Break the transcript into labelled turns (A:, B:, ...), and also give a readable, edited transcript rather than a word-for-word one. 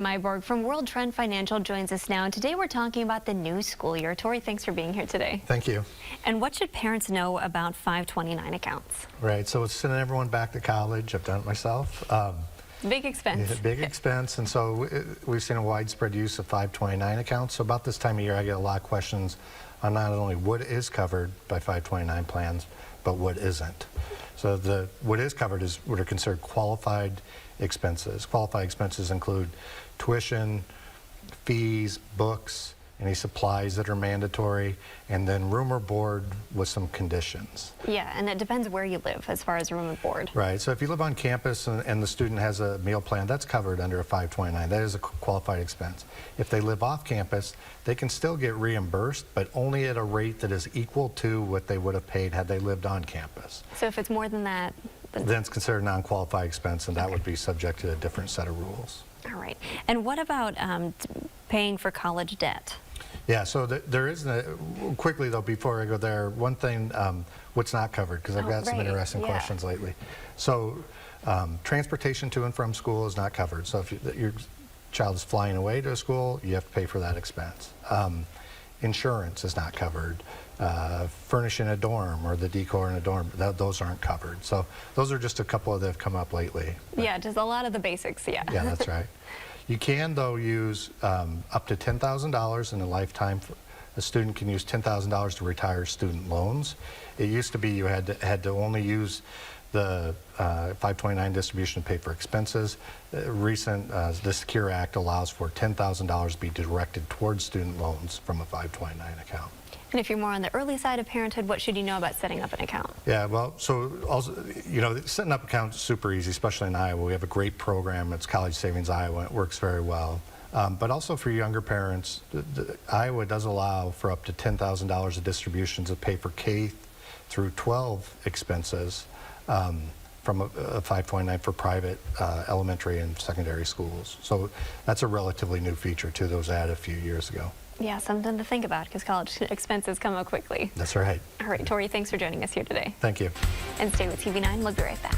A: Meiborg from World Trend Financial joins us now, and today we're talking about the new school year. Tory, thanks for being here today.
B: Thank you.
A: And what should parents know about 529 accounts?
B: Right, so it's sending everyone back to college. I've done it myself.
A: Big expense.
B: Yeah, big expense, and so we've seen a widespread use of 529 accounts. So about this time of year, I get a lot of questions on not only what is covered by 529 plans, but what isn't. So what is covered is what are considered qualified expenses. Qualified expenses include tuition, fees, books, any supplies that are mandatory, and then room or board with some conditions.
A: Yeah, and it depends where you live as far as room and board.
B: Right, so if you live on campus and the student has a meal plan, that's covered under a 529. That is a qualified expense. If they live off campus, they can still get reimbursed, but only at a rate that is equal to what they would have paid had they lived on campus.
A: So if it's more than that,
B: then it's considered non-qualified expense, and that would be subject to a different set of rules.
A: All right. And what about paying for college debt?
B: Yeah, so there is, quickly though, before I go there, one thing, what's not covered, because I've got some interesting questions lately. So transportation to and from school is not covered. So if your child is flying away to a school, you have to pay for that expense. Insurance is not covered. Furnishing a dorm or the decor in a dorm, those aren't covered. So those are just a couple that have come up lately.
A: Yeah, just a lot of the basics, yeah.
B: Yeah, that's right. You can, though, use up to $10,000 in a lifetime. A student can use $10,000 to retire student loans. It used to be you had to only use the 529 distribution to pay for expenses. The Secure Act allows for $10,000 to be directed towards student loans from a 529 account.
A: And if you're more on the early side of parenthood, what should you know about setting up an account?
B: Yeah, well, so also, you know, setting up accounts is super easy, especially in Iowa. We have a great program. It's College Savings Iowa. It works very well. But also for younger parents, Iowa does allow for up to $10,000 of distributions to pay for K through 12 expenses from a 529 for private elementary and secondary schools. So that's a relatively new feature, too, that was added a few years ago.
A: Yeah, something to think about because college expenses come up quickly.
B: That's right.
A: All right, Tory, thanks for joining us here today.
B: Thank you.
A: And stay with TV9. We'll be right back.